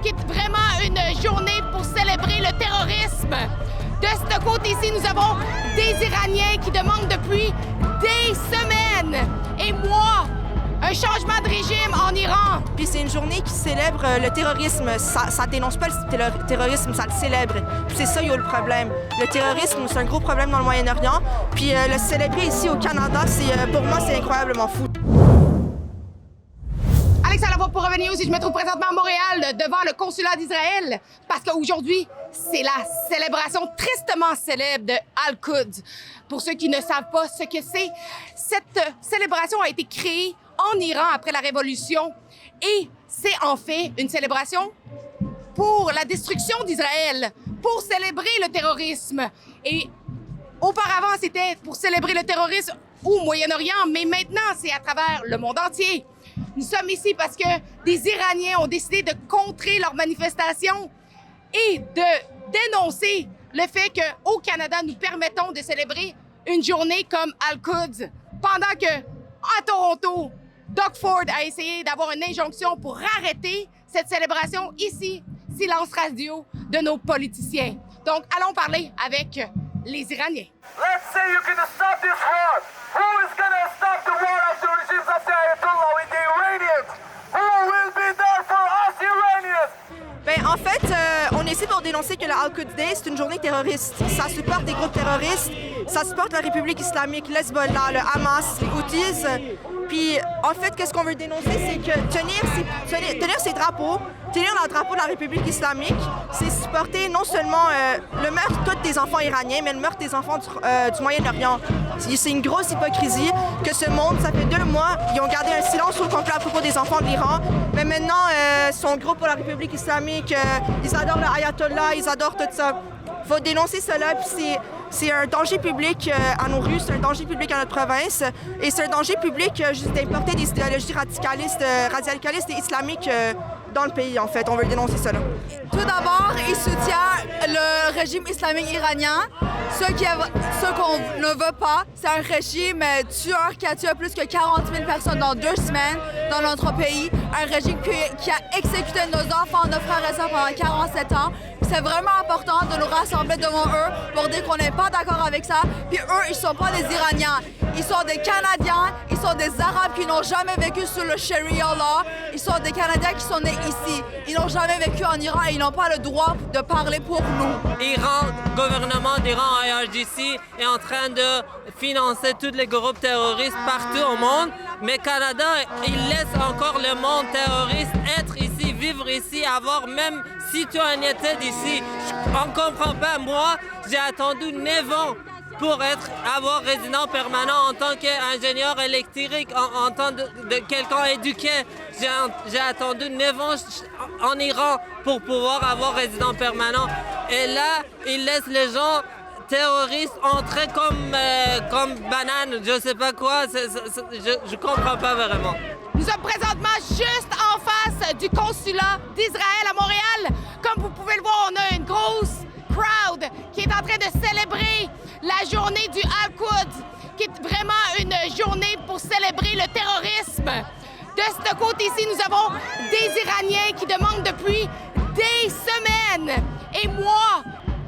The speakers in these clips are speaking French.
qui est vraiment une journée pour célébrer le terrorisme. De ce côté-ci, nous avons des Iraniens qui demandent depuis des semaines et mois un changement de régime en Iran. Puis c'est une journée qui célèbre le terrorisme. Ça dénonce pas le terrorisme, ça le célèbre. Puis c'est ça, il y a le problème. Le terrorisme, c'est un gros problème dans le Moyen-Orient. Puis le célébrer ici au Canada, pour moi, c'est incroyablement fou. Alex Alava pour Revenue News et je me trouve présentement à Montréal devant le consulat d'Israël parce qu'aujourd'hui, c'est la célébration tristement célèbre de Al-Quds. Pour ceux qui ne savent pas ce que c'est, cette célébration a été créée en Iran après la Révolution et c'est en fait une célébration pour la destruction d'Israël, pour célébrer le terrorisme. Et auparavant, c'était pour célébrer le terrorisme au Moyen-Orient, mais maintenant, c'est à travers le monde entier. Nous sommes ici parce que des Iraniens ont décidé de contrer leurs manifestations et de dénoncer le fait qu'au Canada, nous permettons de célébrer une journée comme Al-Quds, pendant que, à Toronto, Doug Ford a essayé d'avoir une injonction pour arrêter cette célébration ici, silence radio de nos politiciens. Donc, allons parler avec les Iraniens. Let's say you're going to stop this war. Who is going to stop the war of the regimes of the Ayatollah with the Iranians? Who will be there for us Iranians? Ben, en fait, on est ici pour dénoncer que le Al-Quds Day, c'est une journée terroriste. Ça supporte des groupes terroristes, ça supporte la République islamique, l'Hezbollah, le Hamas, les Houthis. Puis, en fait, qu'est-ce qu'on veut dénoncer, c'est que tenir ces drapeaux, tenir le drapeau de la République islamique, c'est supporter non seulement le meurtre des enfants iraniens, mais le meurtre des enfants du Moyen-Orient. C'est une grosse hypocrisie que ce monde, ça fait 2 mois, ils ont gardé un silence au complet à propos des enfants de l'Iran. Mais maintenant, son groupe pour la République islamique, ils adorent le Ayatollah, ils adorent tout ça. Il faut dénoncer cela, puis c'est un danger public à nos rues, c'est un danger public à notre province, et c'est un danger public juste d'importer des idéologies radicalistes et islamiques dans le pays, en fait. On veut dénoncer cela. Tout d'abord, il soutient le régime islamique iranien. Ce qu'on ne veut pas, c'est un régime tueur qui a tué plus que 40 000 personnes dans 2 semaines dans notre pays. Un régime qui a exécuté nos enfants, nos frères et sœurs pendant 47 ans. C'est vraiment important de nous rassembler devant eux pour dire qu'on n'est pas d'accord avec ça. Puis eux, ils sont pas des Iraniens. Ils sont des Canadiens, ils sont des Arabes qui n'ont jamais vécu sous le Sharia law. Ils sont des Canadiens qui sont nés ici. Ils n'ont jamais vécu en Iran et ils n'ont pas le droit de parler pour nous. Iran, gouvernement d'Iran, IRGC, est en train de financer tous les groupes terroristes partout au monde. Mais Canada, il laisse encore le monde terroriste être ici, vivre ici, avoir même citoyenneté d'ici. On ne comprend pas. Moi, j'ai attendu 9 ans pour avoir résident permanent en tant qu'ingénieur électrique, en tant de quelqu'un éduqué. J'ai attendu 9 ans en Iran pour pouvoir avoir résident permanent. Et là, ils laissent les gens terroristes entrer comme bananes, je sais pas quoi. Je comprends pas vraiment. Nous sommes présentement juste en face du consulat d'Israël à Montréal. Comme vous pouvez le voir, on a une grosse crowd qui est en train de célébrer la journée du Al-Quds, qui est vraiment une journée pour célébrer le terrorisme. De ce côté-ci, nous avons des Iraniens qui demandent depuis des semaines et mois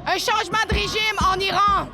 un changement de régime en Iran.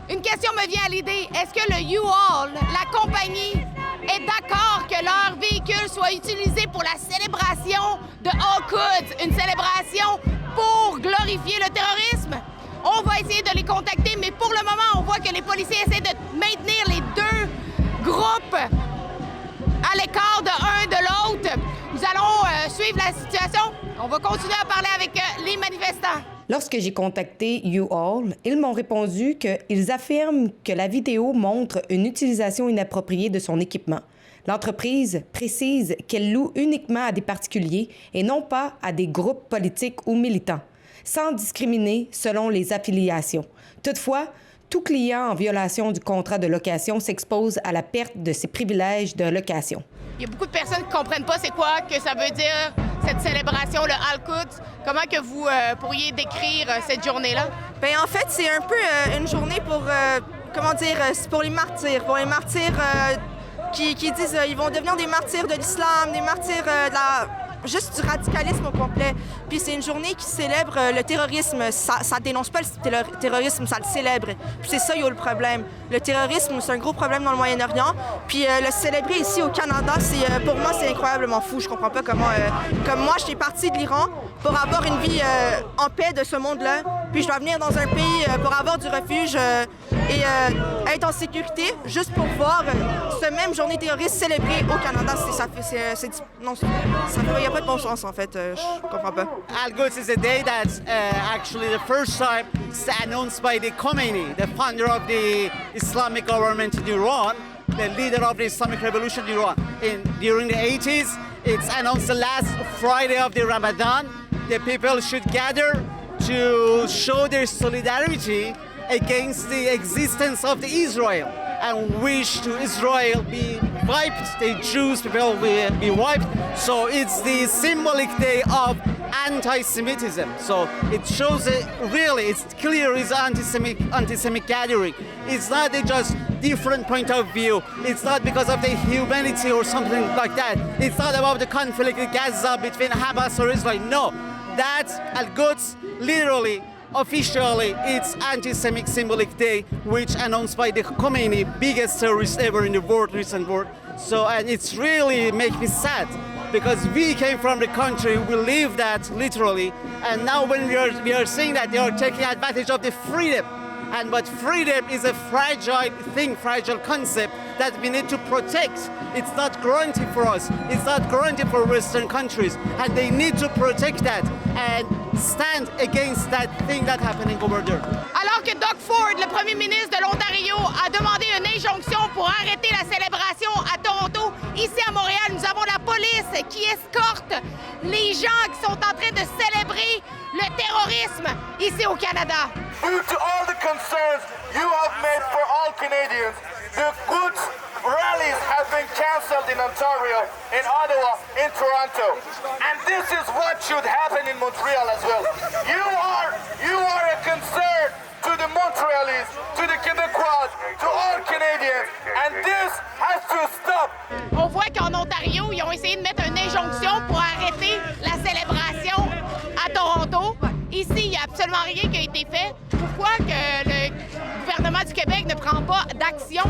Une question me vient à l'idée. Est-ce que le U-Haul, la compagnie, est d'accord que leur véhicule soit utilisé pour la célébration de Al-Quds, une célébration pour glorifier le terrorisme? On va essayer de les contacter, mais pour le moment, on voit que les policiers essaient de maintenir les 2 groupes à l'écart de un de l'autre. Nous allons suivre la situation. On va continuer à parler avec les manifestants. Lorsque j'ai contacté U-Haul, ils m'ont répondu qu'ils affirment que la vidéo montre une utilisation inappropriée de son équipement. L'entreprise précise qu'elle loue uniquement à des particuliers et non pas à des groupes politiques ou militants, sans discriminer selon les affiliations. Toutefois, tout client en violation du contrat de location s'expose à la perte de ses privilèges de location. Il y a beaucoup de personnes qui ne comprennent pas c'est quoi que ça veut dire, cette célébration, le Al-Quds. Comment que vous pourriez décrire cette journée-là? Bien, en fait, c'est un peu une journée pour, c'est pour les martyrs. Pour les martyrs qui disent qu'ils vont devenir des martyrs de l'islam, des martyrs juste du radicalisme au complet. Puis c'est une journée qui célèbre le terrorisme. Ça dénonce pas le terrorisme, ça le célèbre. Puis c'est ça, il y a le problème. Le terrorisme, c'est un gros problème dans le Moyen-Orient. Puis le célébrer ici au Canada, pour moi, c'est incroyablement fou. Je comprends pas comment... comme moi, je suis partie de l'Iran pour avoir une vie en paix de ce monde-là. Puis je dois venir dans un pays pour avoir du refuge et être en sécurité, juste pour voir ce même journée terroriste célébrée au Canada. Il n'y a pas de bon sens, en fait. Je comprends pas. Al-Quds is a day that's actually the first time it's announced by the Khomeini, the founder of the Islamic government in Iran, the leader of the Islamic Revolution in Iran. During the 80s, it's announced the last Friday of the Ramadan. The people should gather to show their solidarity against the existence of the Israel and wish to Israel be wiped, the Jews people will be wiped. So it's the symbolic day of anti-Semitism. So it shows it really, it's clear it's anti-Semitic gathering. It's not just different point of view. It's not because of the humanity or something like that. It's not about the conflict in Gaza between Hamas or Israel. No, that's Al-Quds literally officially, it's anti-Semitic symbolic day, which announced by the Khomeini, biggest terrorist ever in the world, recent world. So, and it's really make me sad because we came from the country, we live that literally, and now when we are seeing that they are taking advantage of the freedom. But freedom is a fragile thing, fragile concept that we need to protect. It's not guaranteed for us. It's not guaranteed for Western countries. And they need to protect that and stand against that thing that's happening over there. Alors que Doug Ford, le premier ministre de l'Ontario, a demandé une injonction pour arrêter la célébration à Toronto, ici à Montréal, nous avons la police qui escorte les gens qui sont en train de célébrer le terrorisme ici au Canada. Due to all the concerns you have made for all Canadians, the Quds rallies have been cancelled in Ontario, in Ottawa, in Toronto. And this is what should happen in Montreal as well. You are a concern to the Montrealese, to the Québécois, to all Canadians, and this has to stop. On voit qu'en Ontario, ils ont essayé de mettre une injonction pour arrêter la célébration à Toronto. Ici, il n'y a absolument rien qui a été fait. Pourquoi que le gouvernement du Québec ne prend pas d'action?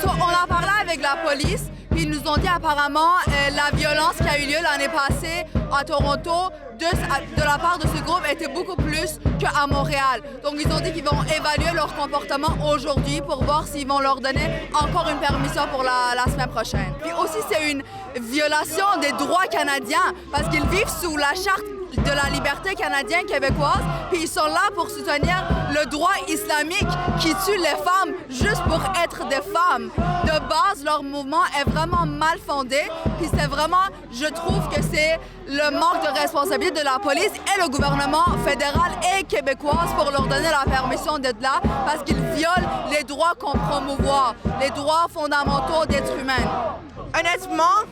On en parlait avec la police, puis ils nous ont dit apparemment la violence qui a eu lieu l'année passée à Toronto de la part de ce groupe était beaucoup plus qu'à Montréal. Donc ils ont dit qu'ils vont évaluer leur comportement aujourd'hui pour voir s'ils vont leur donner encore une permission pour la semaine prochaine. Puis aussi c'est une violation des droits canadiens parce qu'ils vivent sous la charte de la liberté canadienne québécoise, puis ils sont là pour soutenir le droit islamique qui tue les femmes juste pour être des femmes. De base, leur mouvement est vraiment mal fondé, puis c'est vraiment, je trouve que c'est le manque de responsabilité de la police et le gouvernement fédéral et québécois pour leur donner la permission d'être là, parce qu'ils violent les droits qu'on promouvoit, les droits fondamentaux d'être humain. Honnêtement,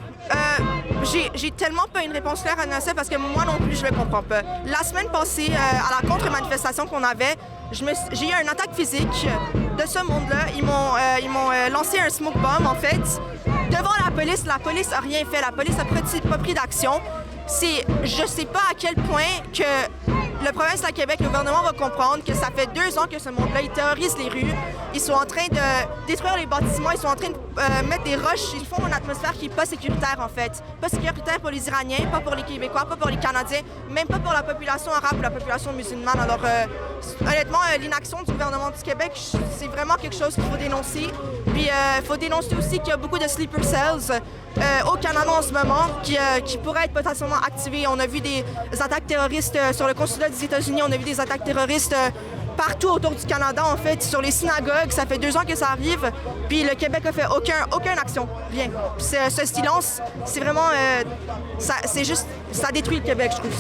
j'ai tellement pas une réponse claire à ça parce que moi non plus je le comprends pas. La semaine passée, à la contre-manifestation qu'on avait, j'ai eu une attaque physique de ce monde-là. Ils m'ont lancé un smoke bomb en fait. Devant la police a rien fait. La police a pas pris d'action. Je sais pas à quel point que le province de Québec, le gouvernement va comprendre que ça fait 2 ans que ce monde-là, ils terrorisent les rues. Ils sont en train de détruire les bâtiments, ils sont en train de mettre des roches. Ils font une atmosphère qui n'est pas sécuritaire, en fait. Pas sécuritaire pour les Iraniens, pas pour les Québécois, pas pour les Canadiens, même pas pour la population arabe ou la population musulmane. Alors, honnêtement, l'inaction du gouvernement du Québec, c'est vraiment quelque chose qu'il faut dénoncer. Puis, il faut dénoncer aussi qu'il y a beaucoup de sleeper cells au Canada en ce moment qui pourraient être potentiellement activés. On a vu des attaques terroristes sur le consulat des États-Unis, on a vu des attaques terroristes partout autour du Canada, en fait, sur les synagogues. Ça fait 2 ans que ça arrive, puis le Québec a fait aucune action, rien. Puis ce silence, c'est vraiment, ça détruit le Québec, je trouve.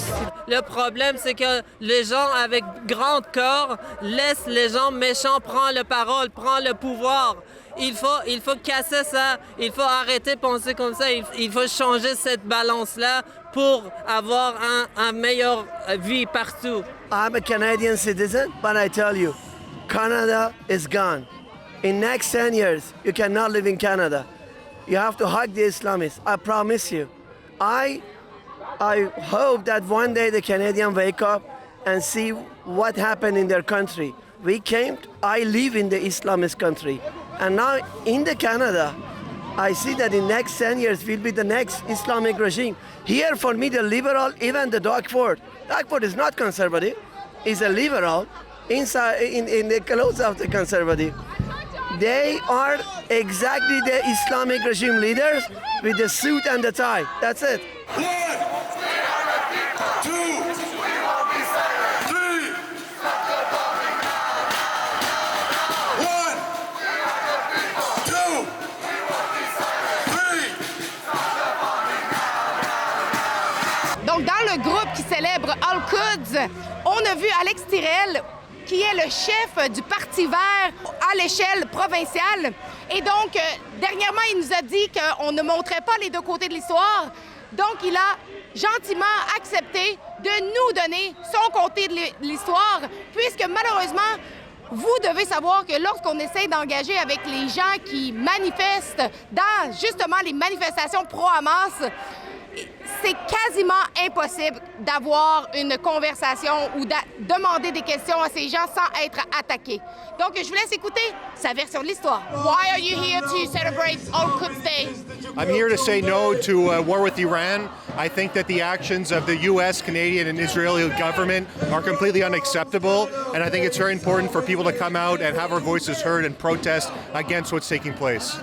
Le problème, c'est que les gens avec grand corps laissent les gens méchants prendre la parole, prendre le pouvoir. Il faut casser ça, il faut arrêter de penser comme ça, il faut changer cette balance-là pour avoir un meilleure vie partout. I'm a Canadian citizen, but I tell you, Canada is gone. In next 10 years, you cannot live in Canada. You have to hug the Islamists, I promise you. I I hope that one day the Canadians wake up and see what happened in their country. I live in the Islamist country. And now in the Canada, I see that in next 10 years will be the next Islamic regime. Here for me, the liberal, even the Doug Ford is not conservative, he's a liberal inside in the clothes of the conservative. They are exactly the Islamic regime leaders with the suit and the tie. That's it. 1, 2, 3. 1, 2, 3. Donc, dans le groupe qui célèbre Al-Quds, on a vu Alex Tirel, qui est le chef du Parti vert à l'échelle provinciale. Et donc, dernièrement, il nous a dit qu'on ne montrait pas les deux côtés de l'histoire. Donc, il a gentiment accepté de nous donner son côté de l'histoire, puisque malheureusement, vous devez savoir que lorsqu'on essaie d'engager avec les gens qui manifestent dans justement les manifestations pro-Hamas, c'est quasiment impossible d'avoir une conversation ou de demander des questions à ces gens sans être attaqué. Donc, je vous laisse écouter sa version de l'histoire. Why are you here to celebrate Al-Quds Day? I'm here to say no to war with Iran. I think that the actions of the U.S., Canadian, and Israeli government are completely unacceptable, and I think it's very important for people to come out and have our voices heard and protest against what's taking place.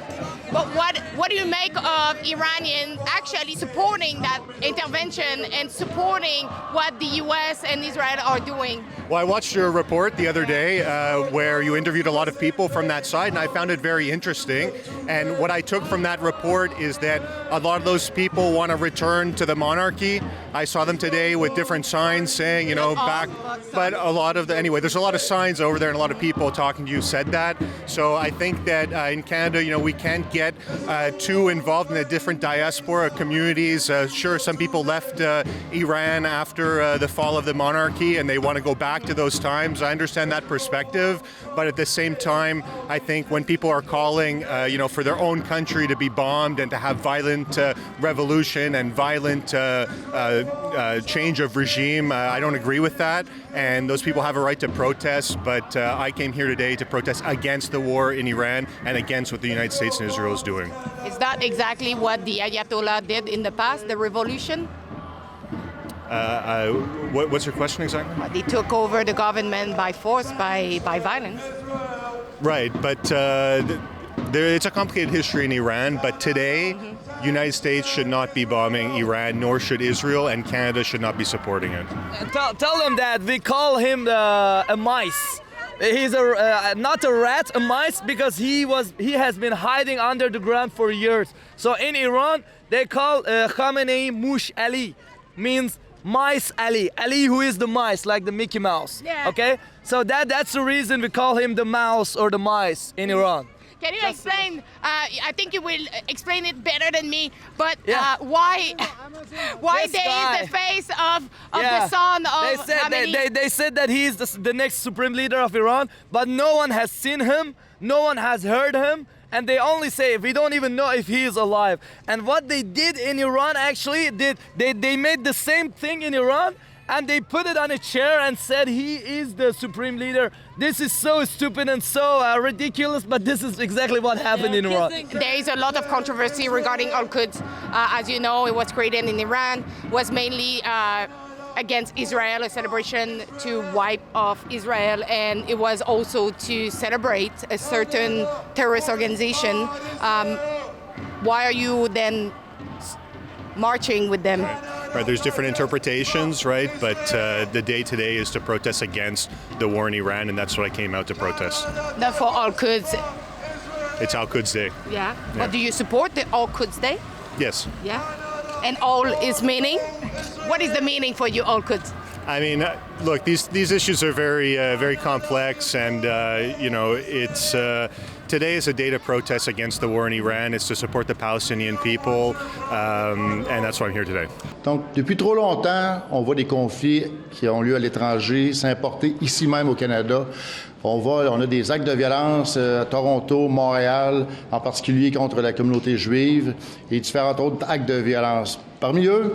But what do you make of Iranians actually supporting that intervention and supporting what the U.S. and Israel are doing? Well, I watched your report the other day where you interviewed a lot of people from that side, and I found it very interesting. And what I took from that report is that a lot of those people want to return to the monarchy. I saw them today with different signs saying, you know, back. But a lot of anyway, there's a lot of signs over there, and a lot of people talking to you said that. So I think that in Canada, you know, we can't get too involved in the different diaspora communities. Sure, some people left Iran after the fall of the monarchy, and they want to go back to those times. I understand that perspective, but at the same time, I think when people are calling, you know, for their own country to be bombed and to have violent revolution and violent change of regime, I don't agree with that. And those people have a right to protest, but I came here today to protest against the war in Iran and against what the United States and Israel is doing. Is that exactly what the Ayatollah did in the past, the revolution? What's your question exactly? They took over the government by force, by violence. Right, but it's a complicated history in Iran, but today, United States should not be bombing Iran, nor should Israel, and Canada should not be supporting it. Tell them that we call him a mice. He's not a rat, a mice, because he has been hiding under the ground for years. So in Iran, they call Khamenei Mush Ali, means Mice Ali. Ali, who is the mice, like the Mickey Mouse. Yeah. Okay? So that's the reason we call him the mouse or the mice in Iran. Can you explain? I think you will explain it better than me. But why there is the face of the son of Khamenei? They said that he is the next supreme leader of Iran, but no one has seen him, no one has heard him, and they only say we don't even know if he is alive. And what they did in Iran actually, they made the same thing in Iran. And they put it on a chair and said he is the supreme leader. This is so stupid and so ridiculous, but this is exactly what happened in Iran. There is a lot of controversy regarding Al-Quds. As you know, it was created in Iran, was mainly against Israel, a celebration to wipe off Israel, and it was also to celebrate a certain terrorist organization. Why are you then marching with them? Right, there's different interpretations, right? But the day today is to protest against the war in Iran, and that's what I came out to protest. Not for Al-Quds. It's Al-Quds Day. Yeah. But do you support the Al-Quds Day? Yes. Yeah. And all is meaning? What is the meaning for you, Al-Quds? I mean, look, these issues are very complex, and you know, it's today is a day to protest against the war in Iran. It's to support the Palestinian people, and that's why I'm here today. Donc, depuis trop longtemps, on voit des conflits qui ont lieu à l'étranger s'importer ici même au Canada. On a des actes de violence à Toronto, Montréal, en particulier contre la communauté juive, et différents autres actes de violence. Parmi eux,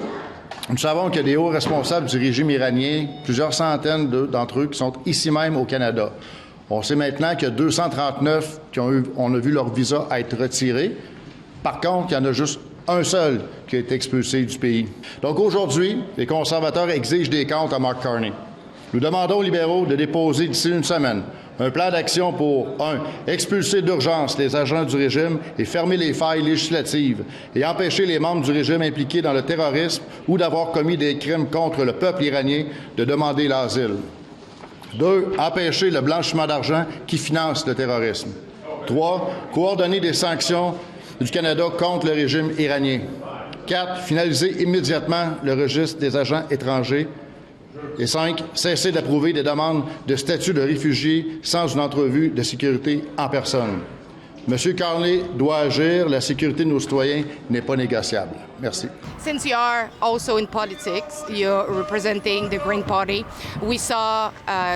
Nous savons qu'il y a des hauts responsables du régime iranien, plusieurs centaines d'entre eux qui sont ici même au Canada. On sait maintenant qu'il y a 239 on a vu leur visa être retiré. Par contre, il y en a juste un seul qui a été expulsé du pays. Donc aujourd'hui, les conservateurs exigent des comptes à Mark Carney. Nous demandons aux libéraux de déposer d'ici une semaine un plan d'action pour 1. Expulser d'urgence les agents du régime et fermer les failles législatives et empêcher les membres du régime impliqués dans le terrorisme ou d'avoir commis des crimes contre le peuple iranien de demander l'asile. 2. Empêcher le blanchiment d'argent qui finance le terrorisme. 3. Coordonner des sanctions du Canada contre le régime iranien. 4. Finaliser immédiatement le registre des agents étrangers. Et 5. Cesser d'approuver des demandes de statut de réfugié sans une entrevue de sécurité en personne. M. Carney doit agir. La sécurité de nos citoyens n'est pas négociable. Merci. Since you are also in politics, you're representing the Green Party. We saw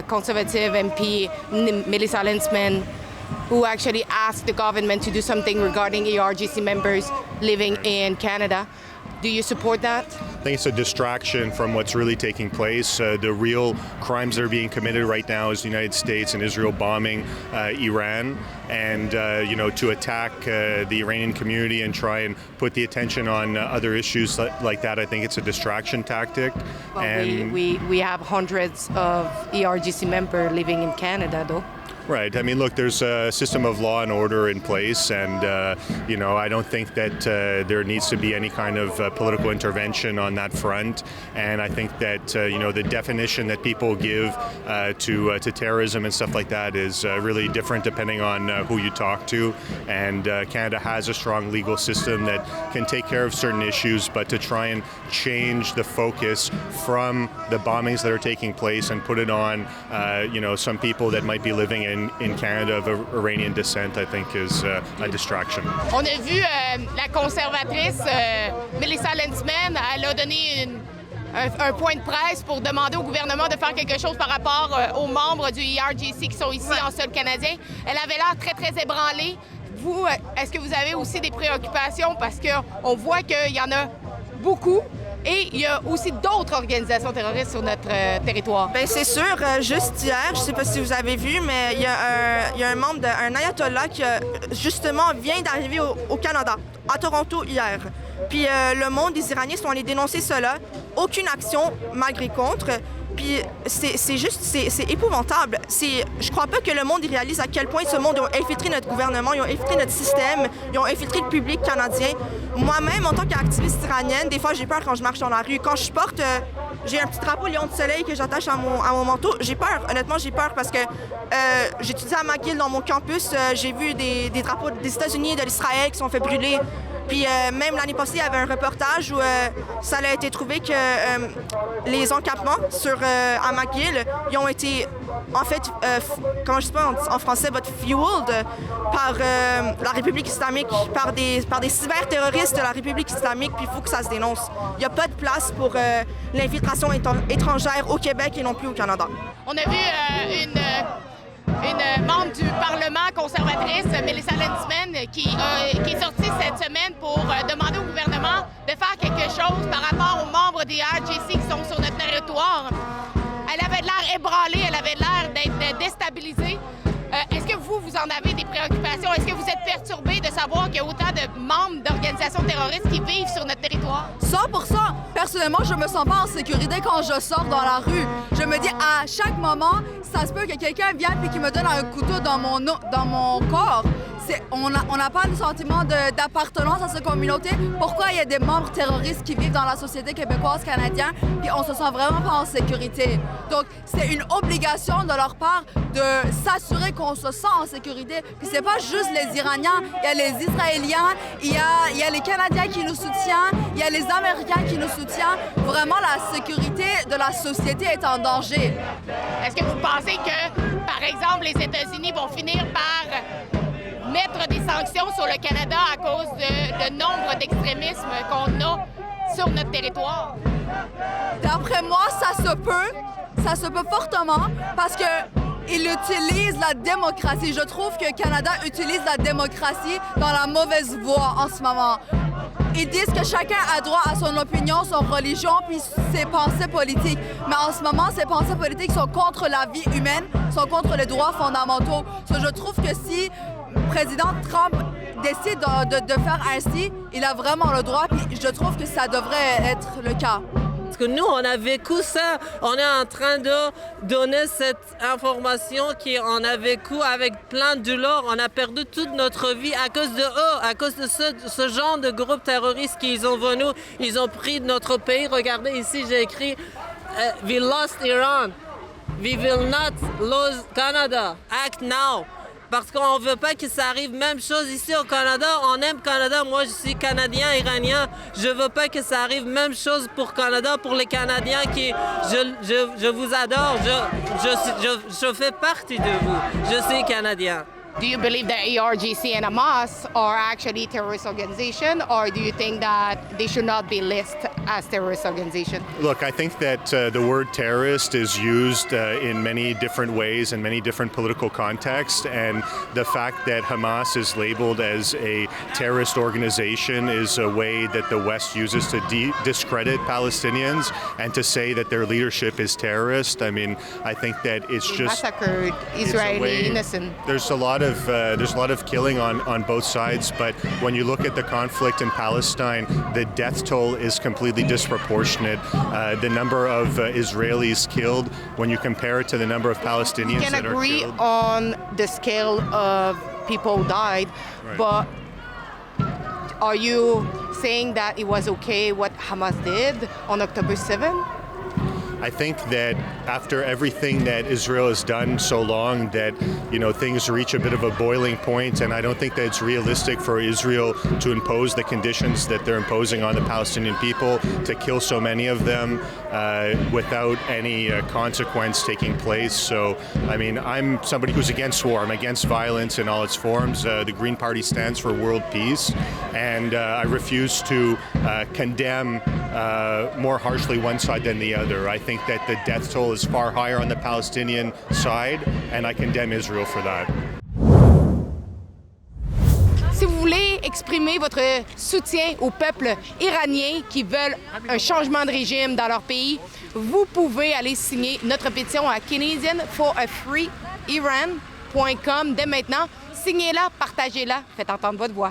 Conservative MP Melissa Lensman who actually asked the government to do something regarding ERGC members living in Canada. Do you support that? I think it's a distraction from what's really taking place. The real crimes that are being committed right now is the United States and Israel bombing Iran, and to attack the Iranian community and try and put the attention on other issues like that. I think it's a distraction tactic. Well, and we have hundreds of ERGC members living in Canada, though. Right. I mean, look, there's a system of law and order in place, and, I don't think that there needs to be any kind of political intervention on that front. And I think that, the definition that people give to terrorism and stuff like that is really different depending on who you talk to. And Canada has a strong legal system that can take care of certain issues, but to try and change the focus from the bombings that are taking place and put it on, some people that might be living in Canada of Iranian descent, I think is a distraction. On a vu la conservatrice Melissa Lensman, elle a donné un point de presse pour demander au gouvernement de faire quelque chose par rapport aux membres du ERGC qui sont ici en sol canadien. Elle avait l'air très, très ébranlée. Vous, est-ce que vous avez aussi des préoccupations? Parce qu'on voit qu'il y en a beaucoup. Et il y a aussi d'autres organisations terroristes sur notre territoire. Bien, c'est sûr. Juste hier, je ne sais pas si vous avez vu, mais il y a un membre d'un ayatollah qui, justement, vient d'arriver au Canada, à Toronto, hier. Puis le monde des Iraniens sont allés dénoncer cela. Aucune action malgré contre. Puis c'est épouvantable. Je crois pas que le monde réalise à quel point ce monde a infiltré notre gouvernement, ils ont infiltré notre système, ils ont infiltré le public canadien. Moi-même, en tant qu'activiste iranienne, des fois j'ai peur quand je marche dans la rue. Quand je porte, j'ai un petit drapeau Lion de soleil que j'attache à mon manteau. J'ai peur, honnêtement j'ai peur parce que j'étudie à McGill dans mon campus, j'ai vu des drapeaux des États-Unis et de l'Israël qui sont fait brûler. Puis même l'année passée, il y avait un reportage où ça a été trouvé que les encampements à McGill, ils ont été, en fait, comment je sais pas en français, but fueled par la République islamique, par des cyberterroristes de la République islamique, puis il faut que ça se dénonce. Il n'y a pas de place pour l'infiltration étrangère au Québec et non plus au Canada. On a vu une membre du Parlement conservatrice, Melissa Lensman, qui est sortie cette semaine pour demander au gouvernement de faire quelque chose par rapport aux membres des ERGC qui sont sur notre territoire. Elle avait l'air ébranlée, elle avait l'air d'être déstabilisée. Est-ce que vous en avez des préoccupations? Est-ce que vous êtes perturbé de savoir qu'il y a autant de membres d'organisations terroristes qui vivent sur notre territoire? 100%. Personnellement, je me sens pas en sécurité quand je sors dans la rue. Je me dis à chaque moment, ça se peut que quelqu'un vienne et qu'il me donne un couteau dans mon corps. On n'a pas le sentiment d'appartenance à cette communauté. Pourquoi il y a des membres terroristes qui vivent dans la société québécoise canadienne puis on se sent vraiment pas en sécurité? Donc, c'est une obligation de leur part de s'assurer qu'on se sent en sécurité. Puis c'est pas juste les Iraniens, il y a les Israéliens, il y a les Canadiens qui nous soutiennent, il y a les Américains qui nous soutiennent. Vraiment, la sécurité de la société est en danger. Est-ce que vous pensez que, par exemple, les États-Unis vont finir par mettre des sanctions sur le Canada à cause de nombre d'extrémismes qu'on a sur notre territoire? D'après moi, ça se peut fortement parce que il utilise la démocratie. Je trouve que le Canada utilise la démocratie dans la mauvaise voie en ce moment. ils disent que chacun a droit à son opinion, son religion, puis ses pensées politiques. Mais en ce moment, ces pensées politiques sont contre la vie humaine, sont contre les droits fondamentaux. Je trouve que si le président Trump décide de faire ainsi, il a vraiment le droit, puis je trouve que ça devrait être le cas. Parce que nous, on a vécu ça. On est en train de donner cette information qu'on a vécu avec plein de douleur. On a perdu toute notre vie à cause de eux, à cause de ce genre de groupe terroriste qu'ils ont venu. Ils ont pris notre pays. Regardez ici, j'ai écrit « We lost Iran. We will not lose Canada. Act now. » Parce qu'on ne veut pas que ça arrive. Même chose ici au Canada. On aime Canada. Moi, je suis Canadien, Iranien. Je ne veux pas que ça arrive. Même chose pour Canada, pour les Canadiens qui... Je vous adore. Je fais partie de vous. Je suis Canadien. Do you believe that ARGC and Hamas are actually terrorist organization, or do you think that they should not be listed as terrorist organization? Look, I think that the word terrorist is used in many different ways in many different political contexts, and the fact that Hamas is labeled as a terrorist organization is a way that the West uses to discredit Palestinians and to say that their leadership is terrorist. I mean, I think that it's just massacred Israeli innocent. There's a lot of killing on both sides, but when you look at the conflict in Palestine, the death toll is completely disproportionate. The number of Israelis killed, when you compare it to the number of Palestinians that are killed. We can agree on the scale of people who died, Right. but are you saying that it was okay what Hamas did on October 7th? I think that after everything that Israel has done so long, that things reach a bit of a boiling point, and I don't think that it's realistic for Israel to impose the conditions that they're imposing on the Palestinian people, to kill so many of them without any consequence taking place. So, I mean, I'm somebody who's against war. I'm against violence in all its forms. The Green Party stands for world peace, and I refuse to condemn more harshly one side than the other. I think that the death toll is far higher on the Palestinian side, and I condemn Israel for that. Si vous voulez exprimer votre soutien au peuple iranien qui veulent un changement de régime dans leur pays, vous pouvez aller signer notre pétition à CanadianForAFreeIran.com dès maintenant. Signez-la, partagez-la, faites entendre votre voix.